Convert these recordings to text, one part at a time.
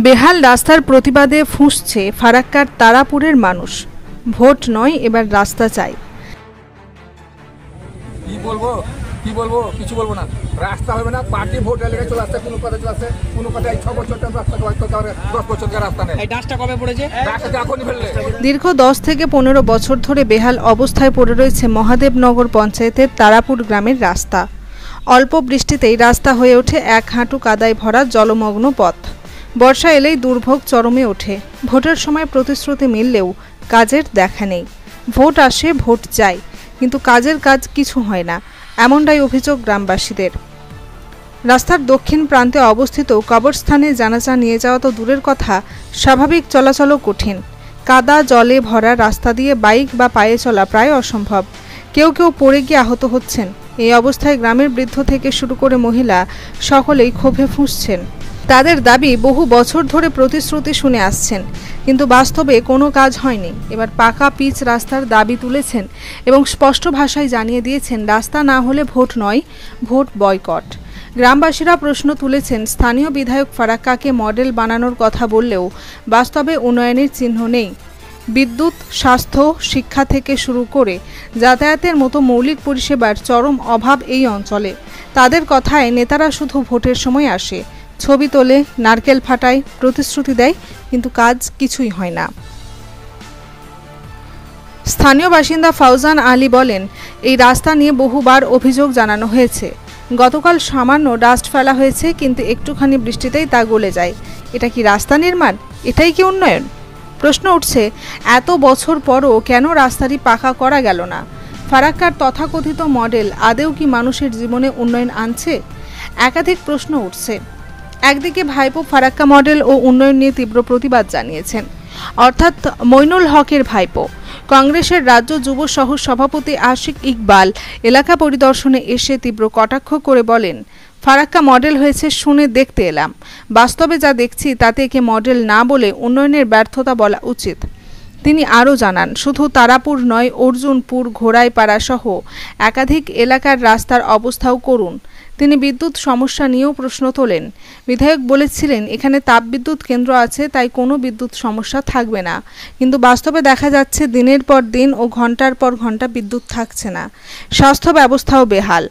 বেহাল রাস্তার প্রতিবাদে ফুঁসছে ফারাক্কার তারাপুরের মানুষ। ভোট নয়, এবার রাস্তা চাই। কি বলবো কিছু বলবো না। রাস্তা হবে না, পার্টি ভোট লেগে চলে আসছে, কোনো কথা চলে আসছে, কোনো কথা 6 বছর রাস্তা 10 বছর রাস্তা নেই। এই ডাস্টটা কবে পড়েছে? রাস্তা এখনই ফেললে। দীর্ঘ 10 থেকে 15 বছর ধরে বেহাল অবস্থায় পড়ে রয়েছে মহাদেবনগর পঞ্চায়েতের তারাপুর গ্রামের রাস্তা। অল্প বৃষ্টিতেই রাস্তা হয়ে ওঠে এক হাঁটু কাদায় ভরা জলমগ্ন পথ। বর্ষা এলেই দুর্ভোগ চরমে ওঠে। ভোটের সময় প্রতিশ্রুতি মিললেও কাজের দেখা নেই। ভোট আসে, ভোট যায়, কিন্তু কাজের কাজ কিছু হয় না, এমনটাই অভিযোগ গ্রামবাসীদের। রাস্তার দক্ষিণ প্রান্তে অবস্থিত কবরস্থানে জানাজা নিয়ে যাওয়া তো দূরের কথা, স্বাভাবিক চলাচলও কঠিন। কাদা জলে ভরা রাস্তা দিয়ে বাইক বা পায়ে চলা প্রায় অসম্ভব। কেউ কেউ পড়ে গিয়ে আহত হচ্ছেন। এই অবস্থায় গ্রামের বৃদ্ধ থেকে শুরু করে মহিলা সকলেই ক্ষোভে ফুঁসছেন। তাদের দাবি, বহু বছর ধরে প্রতিশ্রুতি শুনে আসছেন, কিন্তু বাস্তবে কোনো কাজ হয়নি। এবার পাকা পিচ রাস্তার দাবি তুলেছেন এবং স্পষ্ট ভাষায় জানিয়ে দিয়েছেন, রাস্তা না হলে ভোট নয়, ভোট বয়কট। গ্রামবাসীরা প্রশ্ন তুলেছেন, স্থানীয় বিধায়ক ফারাক্কাকে মডেল বানানোর কথা বললেও বাস্তবে উন্নয়নের চিহ্ন নেই। বিদ্যুৎ, স্বাস্থ্য, শিক্ষা থেকে শুরু করে যাতায়াতের মতো মৌলিক পরিষেবার চরম অভাব এই অঞ্চলে। তাদের কথায় নেতারা শুধু ভোটের সময় আসে, ছবি তোলে, নারকেল ফাটায়, প্রতিশ্রুতি দেয়, কিন্তু কাজ কিছুই হয় না। স্থানীয় বাসিন্দা ফাউজান আলী বলেন, এই রাস্তা নিয়ে বহুবার অভিযোগ জানানো হয়েছে। গতকাল সামান্য ডাস্ট ফেলা হয়েছে, কিন্তু একটুখানি বৃষ্টিতেই তা গলে যায়। এটা কি রাস্তা নির্মাণ? এটাই কি উন্নয়ন? প্রশ্ন উঠছে, এত বছর পরও কেন রাস্তাটি পাকা করা গেল না? ফারাক্কার তথাকথিত মডেল আদেও কি মানুষের জীবনে উন্নয়ন আনছে? একাধিক প্রশ্ন উঠছে। একদিকে ভাইপো ফারাক্কা মডেল ও উন্নয়ন নিয়ে তীব্র প্রতিবাদ জানিয়েছেন, অর্থাৎ মইনুল হকের ভাইপো। কংগ্রেসের রাজ্য যুব সহ সভাপতি আশিক ইকবাল এলাকা পরিদর্শনে এসে তীব্র কটাক্ষ করে বলেন, ফারাক্কা মডেল হয়েছে শুনে দেখতে এলাম, বাস্তবে যা দেখছি তাতে একে মডেল না বলে উন্নয়নের ব্যর্থতা বলা উচিত। তিনি আরও জানান, শুধু তারাপুর নয়, অর্জুনপুর, ঘোড়াইপাড়া সহ একাধিক এলাকার রাস্তার অবস্থাও করুন। তিনি বিদ্যুৎ সমস্যা নিয়েও প্রশ্ন তোলেন। বিধায়ক বলেছিলেন, এখানে তাপবিদ্যুৎ কেন্দ্র আছে, তাই কোনো বিদ্যুৎ সমস্যা থাকবে না, কিন্তু বাস্তবে দেখা যাচ্ছে দিনের পর দিন ও ঘন্টার পর ঘন্টা বিদ্যুৎ থাকছে না। স্বাস্থ্য ব্যবস্থাও বেহাল।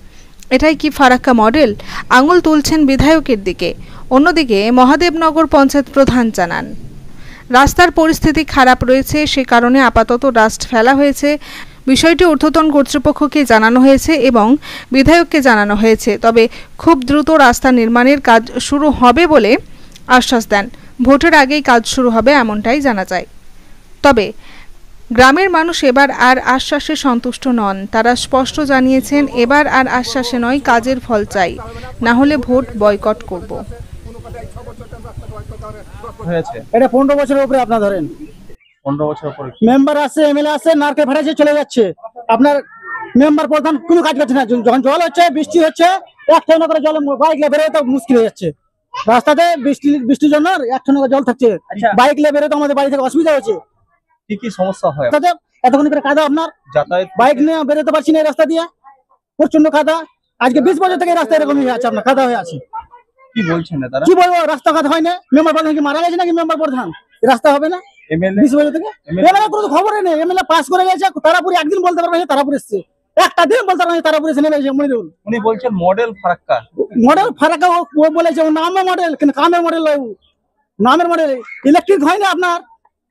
এটাই কি ফারাক্কা মডেল? আঙুল তুলছেন বিধায়কের দিকে। অন্যদিকে মহাদেবনগর পঞ্চায়েত প্রধান জানান, রাস্তার পরিস্থিতি খারাপ রয়েছে, সে কারণে আপাতত ডাস্ট ফেলা হয়েছে। বিষয়টি ঊর্ধ্বতন কর্তৃপক্ষকে জানানো হয়েছে এবং বিধায়ককে জানানো হয়েছে, তবে খুব দ্রুত রাস্তা নির্মাণের কাজ শুরু হবে বলে আশ্বাস দেন। ভোটের আগেই কাজ শুরু হবে এমনটাই জানা যায়। তবে গ্রামের মানুষ এবার আর আশ্বাসে সন্তুষ্ট নন। তারা স্পষ্ট জানিয়েছেন, এবার আর আশ্বাসে নয়, কাজের ফল চাই, না হলে ভোট বয়কট করব। এটা 15 বছরের উপরে আপনার ধরেন, 15 বছর পরে মেম্বার আছে, এমএলএ আছে, নারকেল ফাটাচ্ছে চলে যাচ্ছে। আপনার মেম্বার প্রধান কোনো কাজ করছে না। যখন জল হচ্ছে, বৃষ্টি হচ্ছে, এক ঠান্ডা করে জল বাইক নিয়ে বেরোতে মুশকিল হয়ে যাচ্ছে। রাস্তাতে বৃষ্টির জন্য এক ঠান্ডা করে জল থাকছে, বাইক নিয়ে বেরোতে আমাদের বাড়ি থেকে অসুবিধা হচ্ছে। কি কি সমস্যা হয়? এতক্ষণ করে কাদা, আপনার যাতায়াত, বাইক নিয়ে বেরোতে পারছি না এই রাস্তা দিয়ে, প্রচন্ড কাদা। আজকে 20 বছর থেকে রাস্তা এরকম হয়ে আছে, আপনার কাদা হয়ে আছে। কি বলছেন না তারা? কি বলবো, রাস্তাঘাট হয় না। মেম্বার প্রধান কি মারা গেছে নাকি? মেম্বার প্রধান রাস্তা হবে না? এমএলএ 20 বছর থেকে এমএলএ কোনো খবরই নেই। এমএলএ পাস করে গেছে, তারাপুর একদিন বলতে পারবে না তারাপুর এসছে, একটা দিন বলতে পারবে না তারাপুর এসে নেমে মনিরুল। উনি বলছেন মডেল ফারাক্কা। মডেল ফারাক্কা ও বলেছে, ও নামে মডেল, কিন্তু কামের মডেল নয়। নামের মডেল ইলেকট্রিক হয় না, আপনার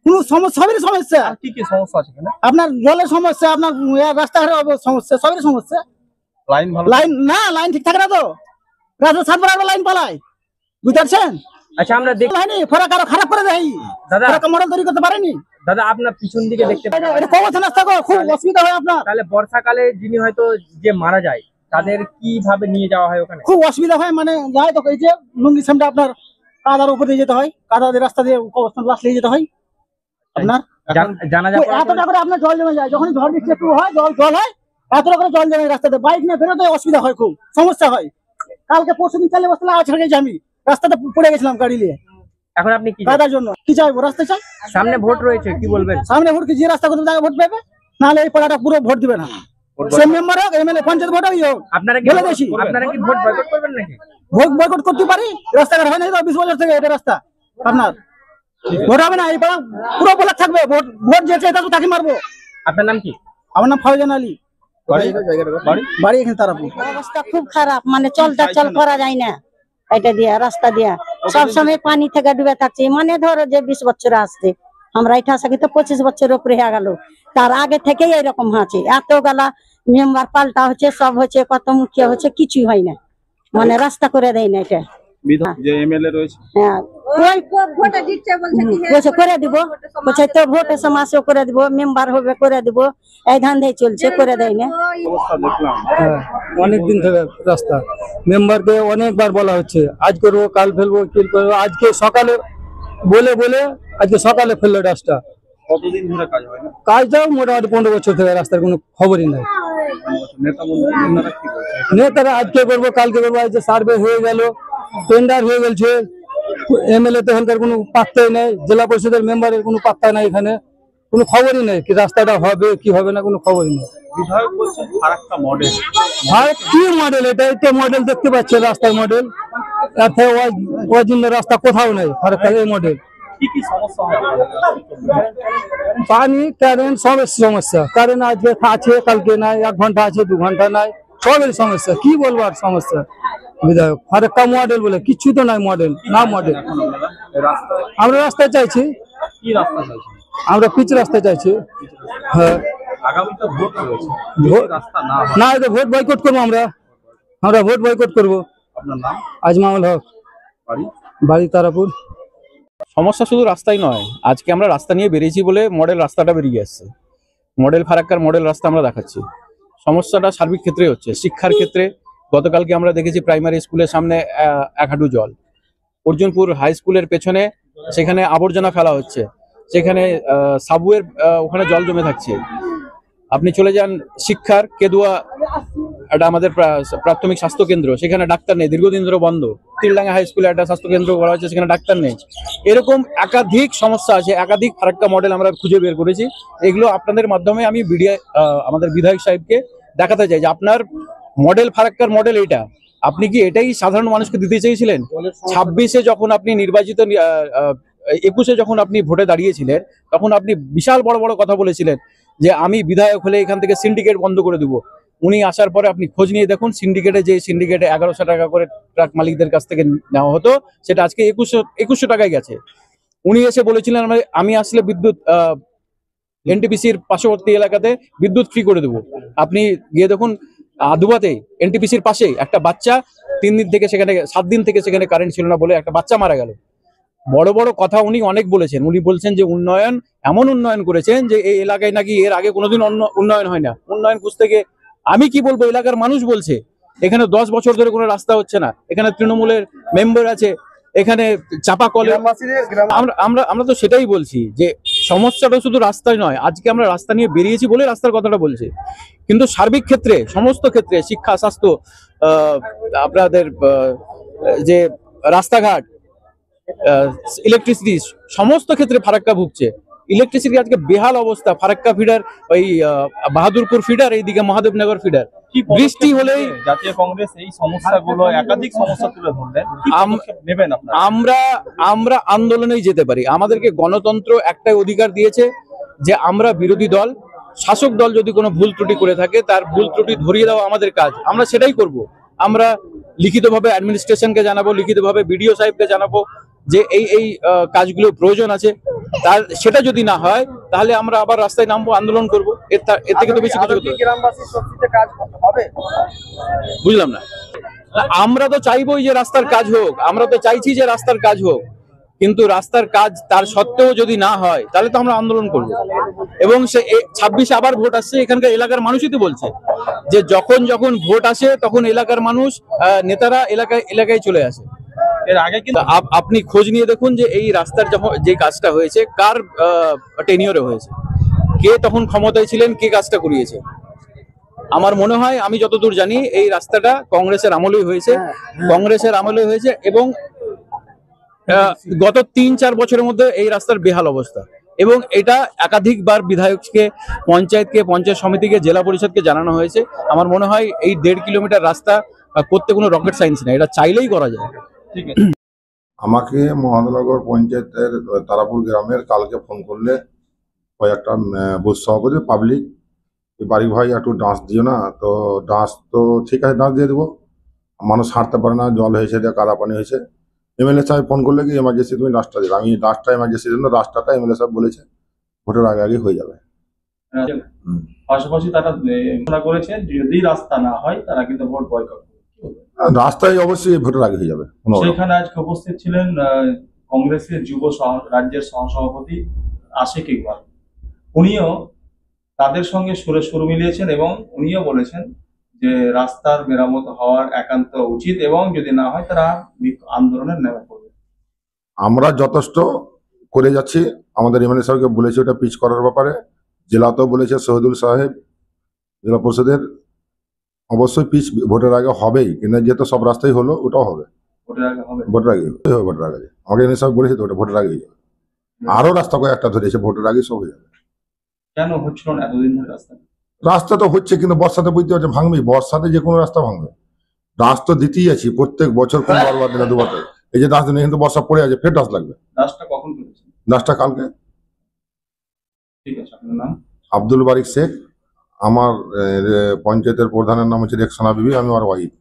কোনো সমস্যা, সবেরই সমস্যা। কি কি সমস্যা আছে এখানে? আপনার জলের সমস্যা, আপনার রাস্তাঘাটের সমস্যা, সবেরই সমস্যা। লাইন ভালো, লাইন ঠিক থাকে না তো। রাস্তা 7 বার লাইন পালায়, বুঝতে পারছেন? আচ্ছা, আমরা হয়নি, ফারাক্কা আরো খারাপ করে দেয়। দাদা, ফারাক্কা মডেল তৈরি করতে পারেনি। দাদা আপনার পিছন দিকে দেখতে পাচ্ছেন, এটা কবছর রাস্তা গো, খুব অসুবিধা হয় আপনার। তাহলে বর্ষাকালে যিনি হয়তো যে মারা যায়, তাদের কিভাবে নিয়ে যাওয়া হয় ওখানে? খুব অসুবিধা হয়, মানে যাই তো এই যে লুঙ্গি সামটা আপনার কাদার উপর দিয়ে যেতে হয়, কাদা দিয়ে রাস্তা দিয়ে কবরস্থান লাশ নিয়ে যেতে হয়। আপনার জানাজা এতটা করে আপনার জল জমে যায়, যখন ঝড় বৃষ্টি একটু হয়, জল হয়, এতটা করে জল জমে রাস্তাতে। বাইক নিয়ে বেরোতে অসুবিধা হয়, খুব সমস্যা হয়। কালকে পরশুদিন চালিয়ে বসতে ছেড়ে গেছি, আমি রাস্তাতে পড়ে গেছিলাম গাড়ি নিয়ে। এখন আপনি কি কাদার জন্য কি চাইবো? রাস্তা চাই। সামনে ভোট রয়েছে, কি বলবেন? সামনে ভোট, কি যে রাস্তা করতে তাকে ভোট পাবে, নাহলে এই পাড়াটা পুরো ভোট দিবে না। সে মেম্বার হোক, এমএলএ, পঞ্চায়েত ভোট হোক, আপনারা কি ভোট বয়কট করবেন নাকি? ভোট বয়কট করতে পারি। রাস্তাঘাট হয় না 20 বছর থেকে, এটা রাস্তা আপনার ভোট হবে না, এই পাড়া পুরো ব্লক থাকবে, ভোট ভোট যে চাই তাকে মারবো। আপনার নাম কি? আমার নাম ফাউজান আলী, বাড়ি এখানে তারাপুর। অবস্থা খুব খারাপ, মানে চল করা যায় না। এটা দিয়া রাস্তা দিয়া সবসময় পানি থেকে ডুবে থাকছে। মানে ধরো যে 20 বছর আসছে, আমরা এটা আসাকে তো 25 বছর উপরে হয়ে গেল। তার আগে থেকেই এরকম আছে, এত গালা মেম্বার পাল্টা হচ্ছে, সব হচ্ছে, কত মুখিয়া হচ্ছে, কিছুই হয় না, মানে রাস্তা করে দেয় না। এটা যে এমএলএ রয়েছে হ্যাঁ, বলছে করে দিব, বলছে তো ভোটের সময় করে দিব, মেম্বার হবে করে দিব, এই ধান্দাই চলছে, করে দেয় না। অবস্থা দেখলাম। অনেকদিন থেকে রাস্তা মেম্বারকে অনেকবার বলা হচ্ছে, আজ করবো, কাল ফেলবো, কিল করবো, আজকে সকালে বলে আজকে সকালে ফেললো রাস্তা। কতদিন ধরে কাজ হয় না? কাজটাও মোটামুটি 15 বছর থেকে রাস্তার কোনো খবরই নাই। নেতা মন্ত্রীরা কি বলছে? নেতারা আজকে করবো, কালকে করবো, আজকে সার্ভে হয়ে গেল, টেন্ডার হয়ে গেছে, এমএলএ তো এখানকার কোনো পাত্তাই নেই, জেলা পরিষদের মেম্বারের কোনো পাত্তা নাই, এখানে কোনো খবরই নেই কি রাস্তাটা হবে কি হবে না, কোনো খবরই নেই। বিধায়ক বলছে ফারাক্কা মডেল। আর কি মডেল, এটা তো মডেল দেখতে পাচ্ছে, রাস্তার মডেল, তার থেকে ওই জন্য রাস্তা কোথাও নেই ফারাক্কার এই মডেল। কি কি সমস্যা হয় আপনাদের? পানি, কারেন্ট, সবের সমস্যা। কারেন্ট আজকে আছে, কালকে নাই, 1 ঘন্টা আছে, 2 ঘন্টা নাই, সবের সমস্যা। কি বলবো আর সমস্যা। বিধায়ক ফারাক্কা মডেল বলে কিছু তো নাই, মডেল না মডেল। রাস্তায় আমরা রাস্তা চাইছি, কি রাস্তা চাইছেন? আমরা পিচ রাস্তা চাইছি। হ্যাঁ, আগামীতে ভোট রয়েছে, ভোট- রাস্তা না হয়, না এটা ভোট বয়কট করবো, আমরা ভোট বয়কট করবো। আপনার নাম, আজমাউল হক, বাড়ি? বাড়ি তারাপুর। সমস্যা শুধু রাস্তাই নয়, আজকে আমরা রাস্তা নিয়ে বেরিয়েছি বলে মডেল রাস্তাটা বেরিয়ে আসছে। মডেল ফারাক্কার মডেল রাস্তা আমরা দেখাচ্ছি। সমস্যাটা সার্বিক ক্ষেত্রে হচ্ছে, শিক্ষার ক্ষেত্রে গতকালকে আমরা দেখেছি প্রাইমারি স্কুলের সামনে এক হাঁটু জল, অর্জুনপুর হাই স্কুলের পেছনে সেখানে আবর্জনা ফেলা হচ্ছে, সেখানে সাবওয়ের ওখানে জল জমে থাকছে। আপনি চলে যান শিক্ষার কেদুয়া, এটা আমাদের প্রাথমিক স্বাস্থ্য কেন্দ্র, সেখানে ডাক্তার নেই, দীর্ঘদিন ধরে বন্ধ। তিলডাঙ্গা হাই স্কুলে একটা স্বাস্থ্য কেন্দ্র করা হয়েছে, সেখানে ডাক্তার নেই। এরকম একাধিক সমস্যা আছে, একাধিক ফারাক্কা মডেল আমরা খুঁজে বের করেছি। এগুলো আপনাদের মাধ্যমে আমি আমাদের বিধায়ক সাহেবকে দেখাতে চাই যে আপনার মডেল ফারাক্কার মডেল এইটা, আপনি কি এটাই সাধারণ মানুষকে দিতে চেয়েছিলেন? 26-এ যখন আপনি নির্বাচিত 21-এ যখন আপনি ভোটে দাঁড়িয়েছিলেন, তখন আপনি বিশাল বড় বড় কথা বলেছিলেন যে আমি বিধায়ক হলে এখান থেকে সিন্ডিকেট বন্ধ করে দেবো। উনি আসার পরে আপনি খোঁজ নিয়ে দেখুন, সিন্ডিকেটে 1100 টাকা করে ট্রাক মালিকদের কাছ থেকে নেওয়া হতো, সেটা আজকে 2100 টাকায় গেছে। উনি এসে বলেছিলেন আমি আসলে বিদ্যুৎ এনটিপিসির পার্শ্ববর্তী এলাকাতে বিদ্যুৎ ফ্রি করে দেবো। আপনি গিয়ে দেখুন আদুবাতে এনটিপিসির পাশে একটা বাচ্চা 7 দিন থেকে সেখানে কারেন্ট ছিল না বলে একটা বাচ্চা মারা গেল। বড় বড় কথা উনি অনেক বলেছেন। উনি বলছেন যে উন্নয়ন, এমন উন্নয়ন করেছেন যে এই এলাকায় নাকি এর আগে কোনোদিন উন্নয়ন হয় না। উন্নয়ন খুঁজতে গিয়ে আমি কি বলবো, এলাকার মানুষ বলছে এখানে 10 বছর ধরে কোনো রাস্তা হচ্ছে না, এখানে তৃণমূলের মেম্বার আছে, এখানে চাপা কলে। আমরা তো সেটাই বলছি যে সমস্যাটা শুধু রাস্তায় নয়, আজকে আমরা রাস্তা নিয়ে বেরিয়েছি বলে রাস্তার কথাটা বলছি, কিন্তু সার্বিক ক্ষেত্রে সমস্ত ক্ষেত্রে শিক্ষা, স্বাস্থ্য, আপনাদের যে রাস্তাঘাট, ইলেকট্রিসিটি, সমস্ত ক্ষেত্রে ফারাক্কা ভুগছে। ইলেকট্রিসিটি আজকে বেহাল অবস্থা। ফারাক্কা ফিডার, ওই বাহাদুরপুর ফিডার, এইদিকে মহাদেবনগর ফিডার, বৃষ্টি হলেই জাতীয় কংগ্রেস এই সমস্যাগুলো, একাধিক সমস্যা তুলে ধরলেন, কি পদক্ষেপ নেবেন আপনারা? আমরা আন্দোলনেই যেতে পারি। আমাদেরকে গণতন্ত্র একটাই অধিকার দিয়েছে যে আমরা বিরোধী দল, শাসক দল যদি কোনো ভুল ত্রুটি করে থাকে তার ভুল ত্রুটি ধরিয়ে দেওয়া আমাদের কাজ, আমরা সেটাই করব। আমরা লিখিতভাবে অ্যাডমিনিস্ট্রেশনকে জানাবো, লিখিতভাবে বিডিও সাহেবকে জানাবো যে এই কাজগুলো প্রয়োজন আছে। তার সেটা যদি না হয় তাহলে আমরা আবার রাস্তায় নামবো, আন্দোলন করবো। এর থেকে তো বেশি কিছু গ্রামবাসীর স্বস্তিতে কাজ হবে? বুঝলাম না। আমরা তো চাইবোই যে রাস্তার কাজ হোক, আমরা তো চাইছি যে রাস্তার কাজ হোক, কিন্তু রাস্তার কাজ তার সত্ত্বেও যদি না হয় তাহলে তো আমরা আন্দোলন করব। এবং সে 26-এ আবার ভোট আসছে, এখানকার এলাকার মানুষই তো বলছে যে যখন ভোট আসে তখন এলাকার মানুষ, নেতারা এলাকায় চলে আসে। এর আগে কিন্তু আপনি খোঁজ নিয়ে দেখুন যে এই রাস্তার যখন যে কাজটা হয়েছে কার টেনিয়রে হয়েছে, কে তখন ক্ষমতায় ছিলেন, কে কাজটা করিয়েছে। আমার মনে হয়, আমি যতদূর জানি, এই রাস্তাটা কংগ্রেসের আমলেই হয়েছে এবং গত 3-4 বছরের মধ্যে এই রাস্তার বেহাল অবস্থা। এবং এটা একাধিকবার বিধায়ককে, পঞ্চায়েত সমিতিকে, জেলা পরিষদকে জানানো হয়েছে। আমার মনে হয় এই 1.5 কিলোমিটার রাস্তা করতে কোনো রকেট সায়েন্স নেই, এটা চাইলেই করা যায়। ঠিক আছে। আমাকে মহানগর পঞ্চায়েতের তারাপুর গ্রামের কালকে ফোন করলে কয়েকটা বুথ সভাপতি পাবলিক বাড়ি ভাই একটু ডাঁশ দিও না, তো ডাঁশ তো ঠিক আছে, ডাঁশ দিয়ে দেবো। মানুষ হাঁটতে পারে না, জল হয়েছে, কাদা পানি হয়েছে। এমএলএ সাহেব ফোন করলে কি এমার্জেন্সি তুমি ডাঁশটা দিলে, আমি ডাঁশটা এমার্জেন্সির জন্য রাস্তাটা এমএলএ সাহেব বলেছে ভোটের আগে আগে হয়ে যাবে। পাশাপাশি তারা ঘোষণা করেছেন যদি রাস্তা না হয় তারা কিন্তু ভোট বয়কট করবে। রাস্তায় অবশ্যই ভোটের আগে হয়ে যাবে। সেখানে আজকে উপস্থিত ছিলেন কংগ্রেসের রাজ্যের সহসভাপতি আশিক ইকবাল। উনিও তাদের সঙ্গে সুর মিলিয়েছেন এবং উনিও বলেছেন যে রাস্তার মেরামত হওয়ার একান্ত উচিত এবং যদি না হয় তারা আন্দোলনের নেমে পড়বে। আমরা যথেষ্ট করে যাচ্ছি, আমাদের এমএলএ সাহেবকে বলেছি ওটা পিচ করার ব্যাপারে, জেলাতেও বলেছে শহীদুল সাহেব জেলা পরিষদের, অবশ্যই পিচ ভোটের আগে হবেই, কিন্তু যেহেতু সব রাস্তাই হলো ওটাও হবে ভোটের আগে হবে। ভোটের আগে ভোটের আগে আমাকে এমএলএ সাহেব বলেছে তো ওটা ভোটের আগেই যাবে। আরো রাস্তা কয়েকটা ধরেছে, ভোটের আগে সব হয়ে যাবে। কেন হচ্ছিল না এতদিন ধরে রাস্তা? রাস্তা তো হচ্ছে, কিন্তু বর্ষাতে বুঝতে পারছে ভাঙবেই, বর্ষাতে যে কোনো রাস্তা ভাঙবে। ডাঁশ তো দিতেই আছি প্রত্যেক বছর, কোন বারবার দিনে দুবার। এই যে ডাঁশ দিনে কিন্তু বর্ষা পড়ে আছে, ফের ডাঁশ লাগবে। রাস্তা কখন করেছেন? ডাঁশটা কালকে। ঠিক আছে, আপনার নাম? আব্দুল বারিক শেখ। আমার পঞ্চায়েতের প্রধানের নাম হচ্ছে রেকসানা বিবি, আমি আমার ওয়াইফ।